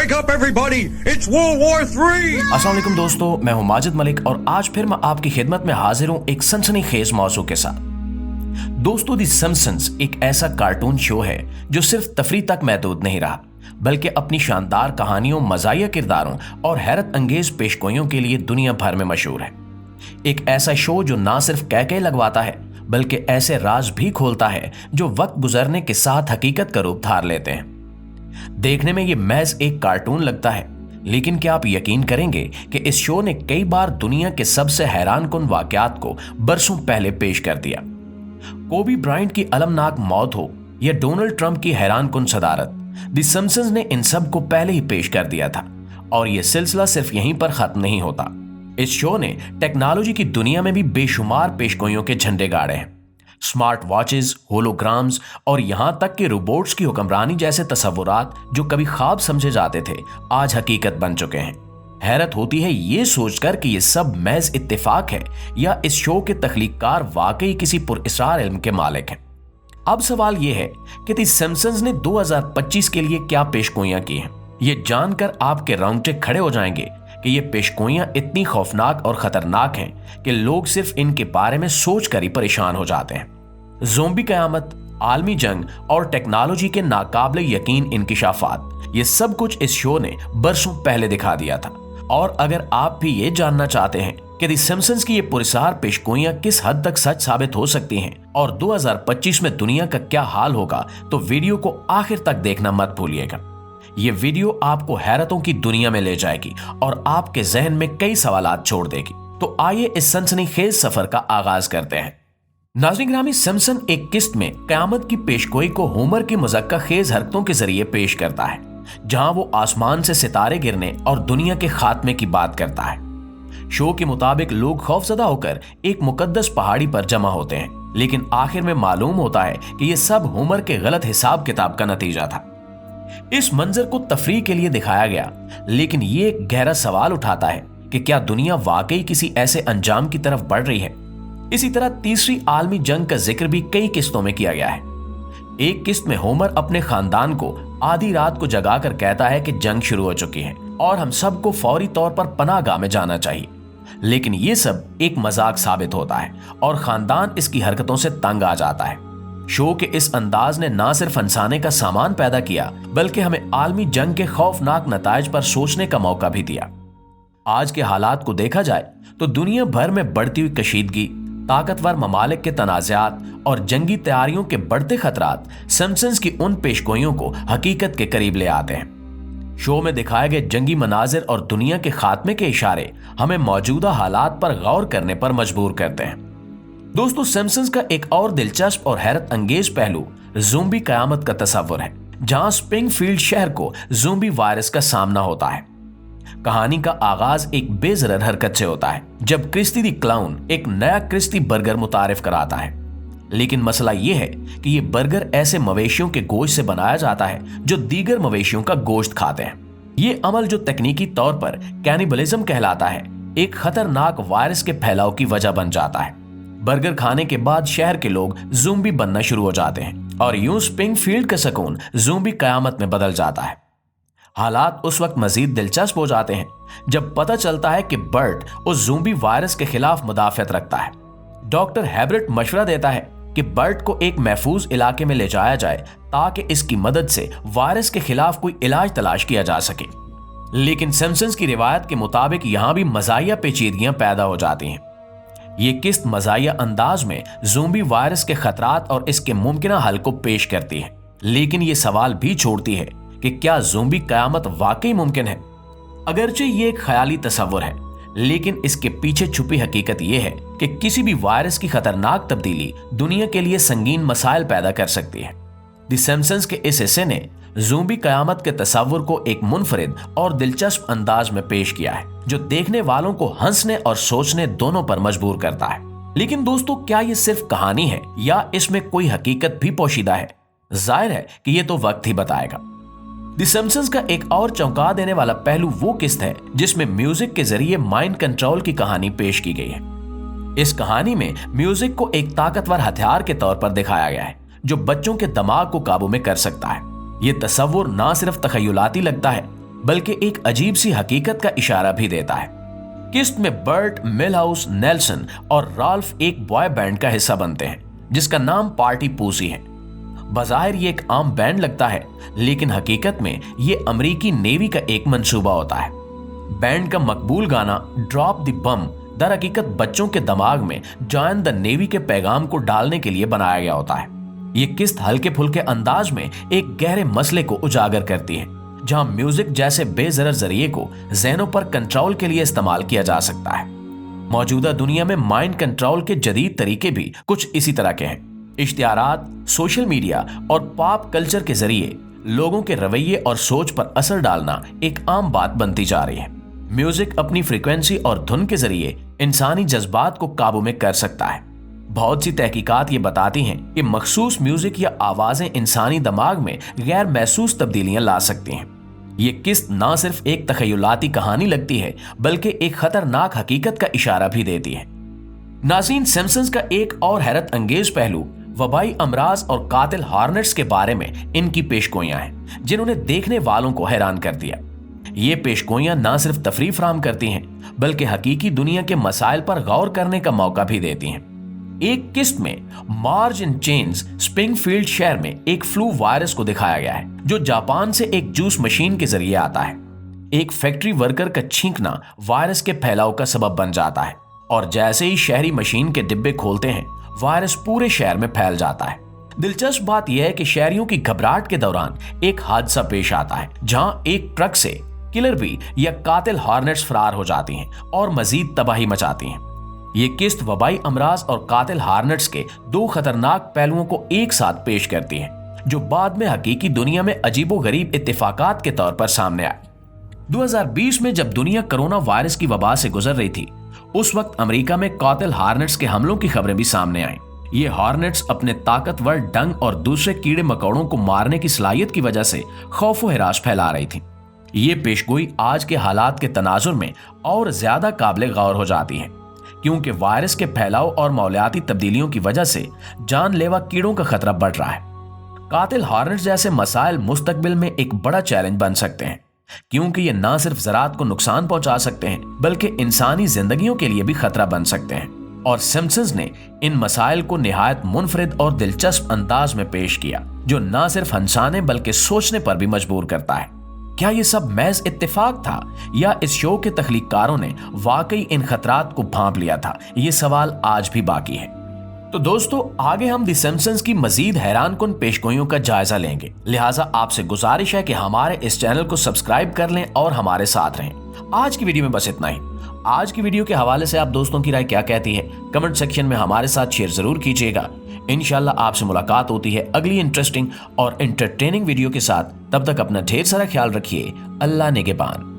Wake up everybody! It's World War III! अस्सलाम वालेकुम दोस्तों, मैं हूं माजिद मलिक और आज फिर मैं आपकी खिदमत में हाजिर हूं एक सनसनीखेज मौजू के साथ। दोस्तों, दी सिम्पसन्स एक ऐसा कार्टून शो है जो सिर्फ तफरीह तक महदूद नहीं रहा, बल्कि अपनी शानदार कहानियों, मज़ाहिया किरदारों और हैरत अंगेज पेशगोइयों के लिए दुनिया भर में मशहूर है। एक ऐसा शो जो ना सिर्फ कह लगवाता है बल्कि ऐसे राज भी खोलता है जो वक्त गुजरने के साथ हकीकत का रूप धार लेते हैं। देखने में ये महज एक कार्टून लगता है, लेकिन क्या आप यकीन करेंगे कि इस शो ने कई बार दुनिया के सबसे हैरानकुन वाकयात को बरसों पहले पेश कर दिया। कोबी ब्रायंट की अलमनाक मौत हो या डोनाल्ड ट्रंप की हैरानकुन सदारत, दी सिम्पसन्स ने इन सब को पहले ही पेश कर दिया था और यह सिलसिला सिर्फ यहीं पर खत्म नहीं होता। इस शो ने टेक्नोलॉजी की दुनिया में भी बेशुमार पेशगोइयों के झंडे गाड़े हैं। स्मार्ट वॉचेस, होलोग्राम्स और यहां तक कि रोबोट्स की हुक्मरानी जैसे तस्वुरात जो कभी ख्वाब समझे जाते थे, आज हकीकत बन चुके हैं। हैरत होती है ये सोचकर कि ये सब महज इत्तेफाक है या इस शो के तख्लीककार वाकई किसी पुरअसरार इल्म के मालिक हैं। अब सवाल ये है कि दी सिम्पसन्स ने 2025 के लिए क्या पेशगोइयां की हैं। ये जानकर आपके रोंगटे खड़े हो जाएंगे कि ये पेशगोइयां इतनी खौफनाक और खतरनाक हैं कि लोग सिर्फ इनके बारे में सोचकर ही परेशान हो जाते हैं। ज़ोंबी क़यामत, आलमी जंग और टेक्नोलॉजी के नाकाबिले यकीन इंकिशाफात, ये सब कुछ इस शो ने बरसों पहले दिखा दिया था। और अगर आप भी ये जानना चाहते हैं कि दी सिम्पसन्स की ये पुरस्कार पेशगोइयां किस हद तक सच साबित हो सकती हैं और 2025 में दुनिया का क्या हाल होगा, तो वीडियो को आखिर तक देखना मत भूलिएगा। ये वीडियो आपको हैरतों की दुनिया में ले जाएगी और आपके जहन में कई सवालात छोड़ देगी। तो आइए इस सनसनीखेज सफर का आगाज करते हैं। नाज़रीन ग्रामी, सिम्पसन एक किस्त में क़यामत की पेशगोई को होमर की मज़क्का खेज हरकतों के जरिए पेश करता है, जहां वो आसमान से सितारे गिरने और दुनिया के खात्मे की बात करता है। शो के मुताबिक लोग खौफजदा होकर एक मुकद्दस पहाड़ी पर जमा होते हैं, लेकिन आखिर में मालूम होता है कि यह सब होमर के गलत हिसाब किताब का नतीजा था। इस मंजर को तफरीह के लिए दिखाया गया, लेकिन ये एक गहरा सवाल उठाता है कि क्या दुनिया वाकई किसी ऐसे अंजाम की तरफ बढ़ रही है। इसी तरह तीसरी आलमी जंग का जिक्र भी कई किस्तों में किया गया है। एक किस्त में होमर अपने खानदान को आधी रात को जगाकर कहता है कि जंग शुरू हो चुकी है और हम सबको फौरी तौर पर पनाहगाह में जाना चाहिए, लेकिन ये सब एक मजाक साबित होता है और खानदान इसकी हरकतों से तंग आ जाता है। शो के इस अंदाज ने ना सिर्फ फंसाने का सामान पैदा किया, बल्कि हमें आलमी जंग के खौफनाक नताइज पर सोचने का मौका भी दिया। आज के हालात को देखा जाए तो दुनिया भर में बढ़ती हुई कशीदगी, ताकतवर ममालिक के तनाज़ात और जंगी तैयारियों के बढ़ते खतरात सिम्पसन्स की उन पेशगोइयों को हकीकत के करीब ले आते हैं। शो में दिखाए गए जंगी मनाजिर और दुनिया के खात्मे के इशारे हमें मौजूदा हालात पर गौर करने पर मजबूर करते हैं। दोस्तों, सिम्पसन्स का एक और दिलचस्प और हैरत अंगेज पहलू ज़ोंबी क़यामत का तस्वुर है, जहां स्प्रिंगफील्ड शहर को ज़ोंबी वायरस का सामना होता है। कहानी का आगाज एक बेजरर हरकत से होता है, जब क्रिस्टी दी क्लाउन एक नया क्रिस्टी बर्गर मुतारिफ कराता है। लेकिन मसला यह है कि यह बर्गर ऐसे मवेशियों के गोश्त से बनाया जाता है जो दीगर मवेशियों का गोश्त खाते हैं। ये अमल, जो तकनीकी तौर पर कैनिबलिज्म कहलाता है, एक खतरनाक वायरस के फैलाव की वजह बन जाता है। बर्गर खाने के बाद शहर के लोग ज़ोंबी बनना शुरू हो जाते हैं और यूं स्प्रिंगफील्ड का सुकून ज़ोंबी क़यामत में बदल जाता है। हालात उस वक्त मजीद दिलचस्प हो जाते हैं जब पता चलता है कि बर्ट उस ज़ोंबी वायरस के खिलाफ मुदाफ़त रखता है। डॉक्टर हैब्रेट मशवरा देता है कि बर्ट को एक महफूज इलाके में ले जाया जाए ताकि इसकी मदद से वायरस के खिलाफ कोई इलाज तलाश किया जा सके। लेकिन सिम्पसन्स की रिवायत के मुताबिक यहां भी मज़ाहिया पेचीदगियां पैदा हो जाती हैं। ये किस्त मज़ाहिया अंदाज में ज़ोंबी वायरस के खतरात और इसके मुमकिना हल को पेश करती है, लेकिन ये सवाल भी छोड़ती है कि क्या ज़ोंबी क़यामत वाकई मुमकिन है। अगरचे ये एक ख्याली तस्वुर है, लेकिन इसके पीछे छुपी हकीकत यह है कि किसी भी वायरस की खतरनाक तब्दीली दुनिया के लिए संगीन मसाइल पैदा कर सकती है। दी सिम्पसन्स के इस हिस्से ने ज़ोंबी क़यामत के तस्वुर को एक मुनफरिद और दिलचस्प अंदाज में पेश किया है, जो देखने वालों को हंसने और सोचने दोनों पर मजबूर करता है। लेकिन दोस्तों, क्या ये सिर्फ कहानी है या इसमें कोई हकीकत भी पोशीदा है? जाहिर है कि ये तो वक्त ही बताएगा। दी सिम्पसन्स का एक और चौंका देने वाला पहलू वो किस्त है जिसमें म्यूजिक के जरिए माइंड कंट्रोल की कहानी पेश की गई है। इस कहानी में म्यूजिक को एक ताकतवर हथियार के तौर पर दिखाया गया है जो बच्चों के दिमाग को काबू में कर सकता है। ये तस्वुर ना सिर्फ तखय्युलाती लगता है बल्कि एक अजीब सी हकीकत का इशारा भी देता है। किस्त में बर्ट, मिलहाउस, नेल्सन और राल्फ एक बॉय बैंड का हिस्सा बनते हैं जिसका नाम पार्टी पूसी है। बज़ाहिर ये एक आम बैंड लगता है, लेकिन हकीकत में ये अमेरिकी नेवी का एक मंसूबा होता है। बैंड का मकबूल गाना ड्रॉप द बम दर हकीकत बच्चों के दिमाग में जॉइन द नेवी के पैगाम को डालने के लिए बनाया गया होता है। ये किस्त हल्के फुल्के अंदाज में एक गहरे मसले को उजागर करती है, जहां म्यूजिक जैसे बेजरर जरिए को ज़हनों पर कंट्रोल के लिए इस्तेमाल किया जा सकता है। मौजूदा दुनिया में माइंड कंट्रोल के जदीद तरीके भी कुछ इसी तरह के हैं। इश्तिहारात, सोशल मीडिया और पॉप कल्चर के जरिए लोगों के रवैये और सोच पर असर डालना एक आम बात बनती जा रही है। म्यूजिक अपनी फ्रीक्वेंसी और धुन के जरिए इंसानी जज्बात को काबू में कर सकता है। बहुत सी तहकीकात ये बताती हैं कि मखसूस म्यूजिक या आवाजें इंसानी दिमाग में गैर महसूस तब्दीलियां ला सकती हैं। ये किस्त ना सिर्फ एक तखय्युलाती कहानी लगती है, बल्कि एक खतरनाक हकीकत का इशारा भी देती है। नाज़रीन, सिम्पसन्स का एक और हैरत अंगेज पहलू वबाई अमराज और कातिल हॉर्नेट्स के बारे में इनकी पेशगोइयां हैं, जिन्होंने देखने वालों को हैरान कर दिया। ये पेशगोइयां ना सिर्फ तफरीह फराहम करती हैं, बल्कि हकीकी दुनिया के मसाइल पर गौर करने का मौका भी देती हैं। एक किस्त में मार्ज इन चेन्स स्प्रिंगफील्ड शहर में एक फ्लू वायरस को दिखाया गया है, जो जापान से एक जूस मशीन के जरिए आता है। एक फैक्ट्री वर्कर का छींकना वायरस के फैलाव का सबब बन जाता है, और जैसे ही शहरी मशीन के डिब्बे खोलते हैं, वायरस पूरे शहर में फैल जाता है। दिलचस्प बात यह है कि शहरियों की घबराहट के दौरान एक हादसा पेश आता है, जहां एक ट्रक से किलर बी या कातिल हॉर्नेट्स फरार हो जाती हैं और मजीद तबाही मचाती हैं। ये किस्त वबाई अमराज और कातिल हॉर्नेट्स के दो खतरनाक पहलुओं को एक साथ पेश करती है, जो बाद में हकीकी दुनिया में अजीबोगरीब इत्तेफाकात के तौर पर सामने आए। 2020 में जब दुनिया कोरोना वायरस की वबा से गुजर रही थी, उस वक्त अमेरिका में कातिल हॉर्नेट्स के हमलों की खबरें भी सामने आईं। ये हॉर्नेट्स अपने ताकतवर डंग और दूसरे कीड़े मकोड़ों को मारने की सलाहियत की वजह से खौफ व हिरास फैला रही थी। ये पेशगोई आज के हालात के तनाजुर में और ज्यादा काबिल गौर हो जाती है, क्योंकि वायरस के फैलाव और मौलियाती तब्दीलियों की वजह से जानलेवा कीड़ों का खतरा बढ़ रहा है। कातिल हॉर्नेट्स जैसे मसाइल मुस्तकबिल में एक बड़ा चैलेंज बन सकते हैं, क्योंकि ये ना सिर्फ ज़राअत को नुकसान पहुंचा सकते हैं, बल्कि इंसानी जिंदगियों के लिए भी खतरा बन सकते हैं। और सिम्पसन्स ने इन मसाइल को निहायत मुनफरिद और दिलचस्प अंदाज में पेश किया, जो ना सिर्फ हंसाने बल्कि सोचने पर भी मजबूर करता है। क्या ये सब महज इत्तेफाक था, या इस शो के तख्लीककारों ने वाकई इन खतरात को भांप लिया था? ये सवाल आज भी बाकी है। तो दोस्तों, आगे हम द सिम्पसन्स की मजीद हैरानकुन पेशगोइयों का जायजा लेंगे, लिहाजा आपसे गुजारिश है कि हमारे इस चैनल को सब्सक्राइब कर लें और हमारे साथ रहें। आज की वीडियो में बस इतना ही। आज की वीडियो के हवाले से आप दोस्तों की राय क्या कहती है, कमेंट सेक्शन में हमारे साथ शेयर जरूर कीजिएगा। इंशाल्लाह आपसे मुलाकात होती है अगली इंटरेस्टिंग और एंटरटेनिंग वीडियो के साथ। तब तक अपना ढेर सारा ख्याल रखिए। अल्लाह निगहबान।